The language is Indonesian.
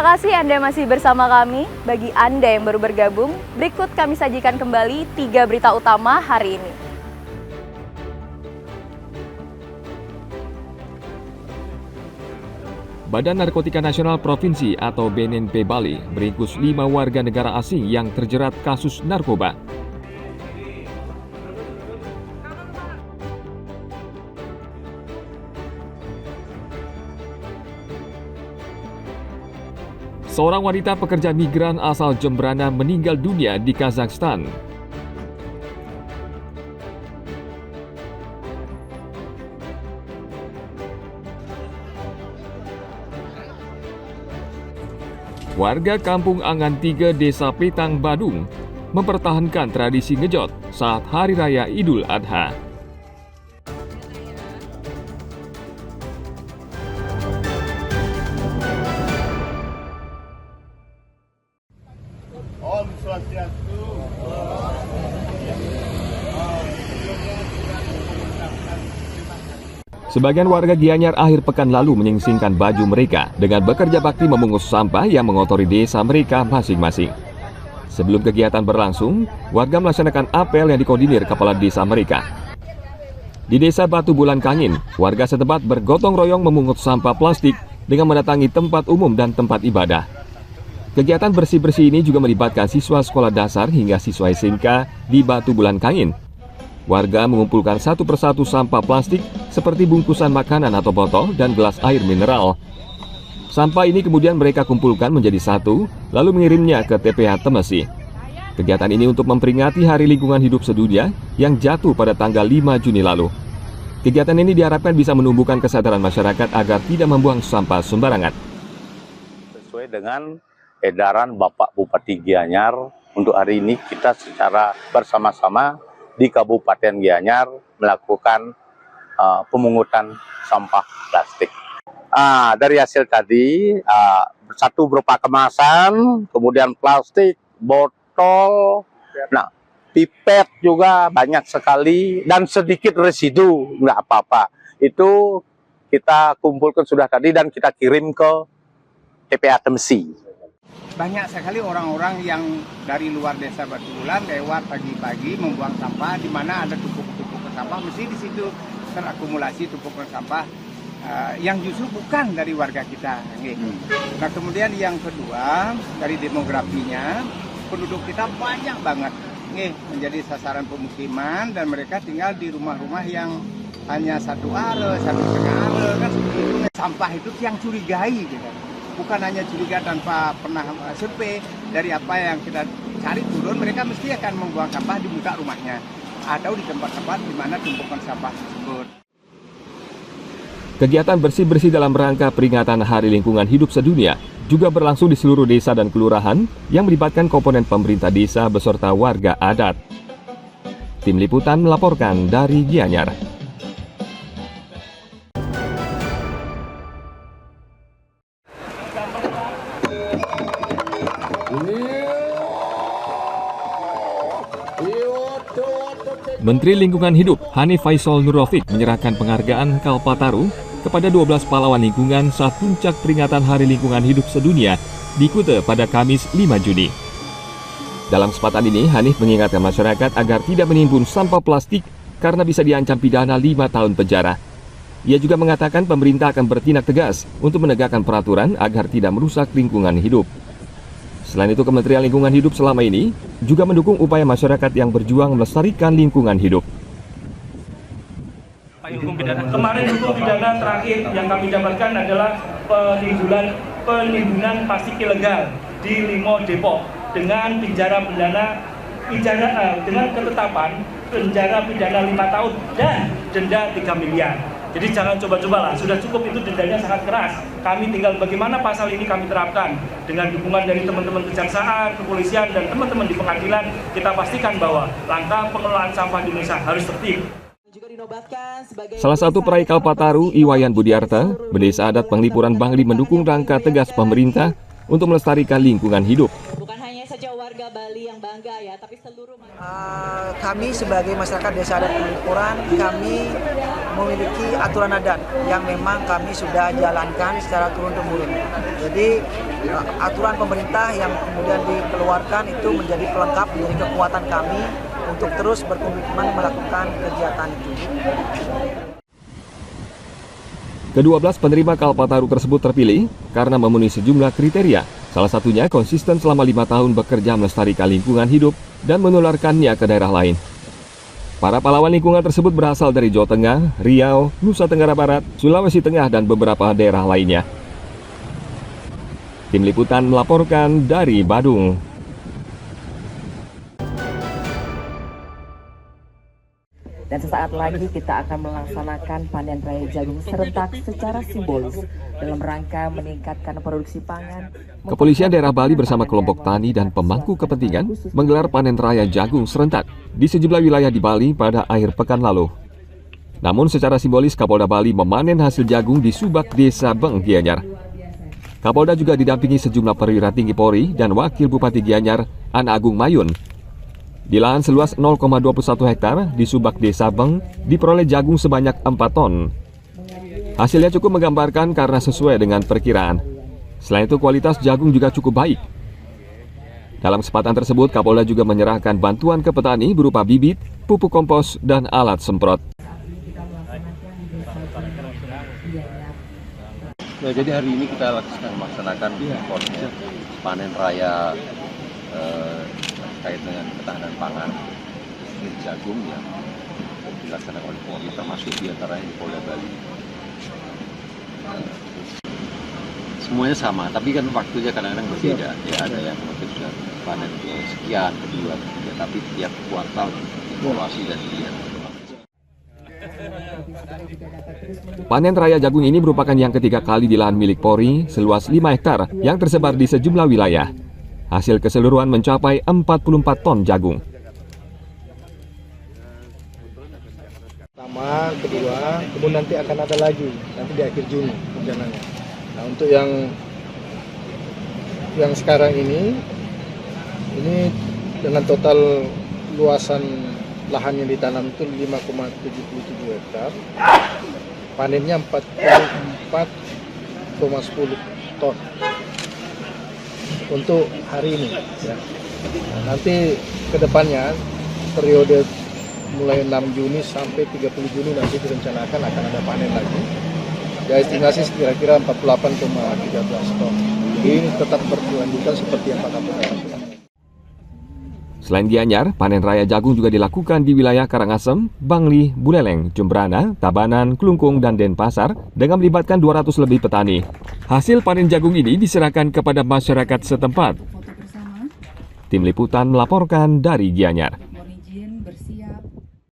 Terima kasih Anda masih bersama kami. Bagi Anda yang baru bergabung, berikut kami sajikan kembali 3 berita utama hari ini. Badan Narkotika Nasional Provinsi atau BNNP Bali meringkus 5 warga negara asing yang terjerat kasus narkoba. Seorang wanita pekerja migran asal Jembrana meninggal dunia di Kazakhstan. Warga Kampung Angan 3 Desa Petang, Badung mempertahankan tradisi ngejot saat Hari Raya Idul Adha. Om Swastiastu. Sebagian warga Gianyar akhir pekan lalu menyingsingkan baju mereka dengan bekerja bakti memungut sampah yang mengotori desa mereka masing-masing. Sebelum kegiatan berlangsung, warga melaksanakan apel yang dikoordinir kepala desa mereka. Di desa Batu Bulan Kangin, warga setempat bergotong royong memungut sampah plastik dengan mendatangi tempat umum dan tempat ibadah. Kegiatan bersih-bersih ini juga melibatkan siswa sekolah dasar hingga siswa SMK di Batu Bulan Kangin. Warga mengumpulkan satu persatu sampah plastik seperti bungkusan makanan atau botol dan gelas air mineral. Sampah ini kemudian mereka kumpulkan menjadi satu, lalu mengirimnya ke TPH Temesi. Kegiatan ini untuk memperingati Hari Lingkungan Hidup Sedunia yang jatuh pada tanggal 5 Juni lalu. Kegiatan ini diharapkan bisa menumbuhkan kesadaran masyarakat agar tidak membuang sampah sembarangan. Sesuai dengan edaran Bapak Bupati Gianyar, untuk hari ini kita secara bersama-sama di Kabupaten Gianyar melakukan pemungutan sampah plastik. Dari hasil tadi, satu berupa kemasan, kemudian plastik, botol, pipet juga banyak sekali, dan sedikit residu, nggak apa-apa. Itu kita kumpulkan sudah tadi dan kita kirim ke TPA Temesi. Banyak sekali orang-orang yang dari luar desa Batu Bulan lewat pagi-pagi membuang sampah, di mana ada tumpuk-tumpuk sampah, mesti di situ terakumulasi tumpukan sampah yang justru bukan dari warga kita. Nah, kemudian yang kedua, dari demografinya, penduduk kita banyak banget menjadi sasaran pemukiman, dan mereka tinggal di rumah-rumah yang hanya 1 are, 1,5 are, kan seperti itu. Sampah itu yang curigai gitu. Bukan hanya curiga tanpa pernah survei, dari apa yang kita cari turun, mereka mesti akan membuang sampah di muka rumahnya atau di tempat-tempat di mana tumpukan sampah tersebut. Kegiatan bersih-bersih dalam rangka peringatan Hari Lingkungan Hidup Sedunia juga berlangsung di seluruh desa dan kelurahan yang melibatkan komponen pemerintah desa beserta warga adat. Tim Liputan melaporkan dari Gianyar. Menteri Lingkungan Hidup Hanif Faisal Nurrafiq menyerahkan penghargaan Kalpataru kepada 12 pahlawan lingkungan saat puncak peringatan Hari Lingkungan Hidup Sedunia di Kute pada Kamis 5 Juni. Dalam kesempatan ini, Hanif mengingatkan masyarakat agar tidak menimbun sampah plastik karena bisa diancam pidana 5 tahun penjara. Ia juga mengatakan pemerintah akan bertindak tegas untuk menegakkan peraturan agar tidak merusak lingkungan hidup. Selain itu, Kementerian Lingkungan Hidup selama ini juga mendukung upaya masyarakat yang berjuang melestarikan lingkungan hidup. Kemarin hukum pidana terakhir yang kami dapatkan adalah penimbunan plastik ilegal di Limo Depok dengan dengan ketetapan penjara pidana 5 tahun dan denda 3 miliar. Jadi jangan coba-cobalah, sudah cukup itu dendanya sangat keras. Kami tinggal bagaimana pasal ini kami terapkan dengan dukungan dari teman-teman kejaksaan, kepolisian, dan teman-teman di pengadilan. Kita pastikan bahwa langkah pengelolaan sampah di Indonesia harus tertib. Salah satu peraih Kalpataru, Iwayan Budiarta, Desa Adat Penglipuran Bangli mendukung langkah tegas pemerintah untuk melestarikan lingkungan hidup. Bukan hanya saja warga Bali yang bangga ya, tapi seluruh kami sebagai masyarakat desa adat Penglipuran, kami memiliki aturan adat yang memang kami sudah jalankan secara turun-temurun. Jadi aturan pemerintah yang kemudian dikeluarkan itu menjadi pelengkap, menjadi kekuatan kami untuk terus berkomitmen melakukan kegiatan itu. Ke-12 penerima Kalpataru tersebut terpilih karena memenuhi sejumlah kriteria. Salah satunya konsisten selama 5 tahun bekerja melestarikan lingkungan hidup dan menularkannya ke daerah lain. Para pahlawan lingkungan tersebut berasal dari Jawa Tengah, Riau, Nusa Tenggara Barat, Sulawesi Tengah, dan beberapa daerah lainnya. Tim Liputan melaporkan dari Badung. Dan sesaat lagi kita akan melaksanakan panen raya jagung serentak secara simbolis dalam rangka meningkatkan produksi pangan. Kepolisian daerah Bali bersama kelompok tani dan pemangku kepentingan menggelar panen raya jagung serentak di sejumlah wilayah di Bali pada akhir pekan lalu. Namun secara simbolis Kapolda Bali memanen hasil jagung di Subak Desa Beng, Gianyar. Kapolda juga didampingi sejumlah perwira tinggi Polri dan Wakil Bupati Gianyar, An Agung Mayun. Di lahan seluas 0,21 hektar di Subak Desa Beng diperoleh jagung sebanyak 4 ton. Hasilnya cukup menggambarkan karena sesuai dengan perkiraan. Selain itu kualitas jagung juga cukup baik. Dalam kesempatan tersebut Kapolda juga menyerahkan bantuan ke petani berupa bibit, pupuk kompos, dan alat semprot. Ya, jadi hari ini kita sedang melaksanakan panen raya terkait dengan ketahanan pangan jagung yang dilaksanakan oleh Polri, termasuk diantaranya di Polda Bali. Semuanya sama, tapi kan waktunya kadang-kadang berbeda. Ya, ada yang mungkin sudah panen sekian, kedua, ketiga, tapi tiap kuartal evaluasi dan dilihat. Panen raya jagung ini merupakan yang ketiga kali di lahan milik Polri seluas 5 hektar yang tersebar di sejumlah wilayah. Hasil keseluruhan mencapai 44 ton jagung. Pertama, kedua, kemudian nanti akan ada lagi, nanti di akhir Juni rencananya. Nah, untuk yang sekarang ini dengan total luasan lahan yang ditanam itu 5,77 hektar, panennya 44,10 ton. Untuk hari ini, ya. Nanti ke depannya periode mulai 6 Juni sampai 30 Juni nanti direncanakan akan ada panen lagi. Ya, estimasi kira-kira 48,13 ton. Ini tetap berkelanjutan seperti yang Pak Kapolda lakukan. Selain Gianyar, panen raya jagung juga dilakukan di wilayah Karangasem, Bangli, Buleleng, Jembrana, Tabanan, Klungkung, dan Denpasar dengan melibatkan 200 lebih petani. Hasil panen jagung ini diserahkan kepada masyarakat setempat. Tim Liputan melaporkan dari Gianyar.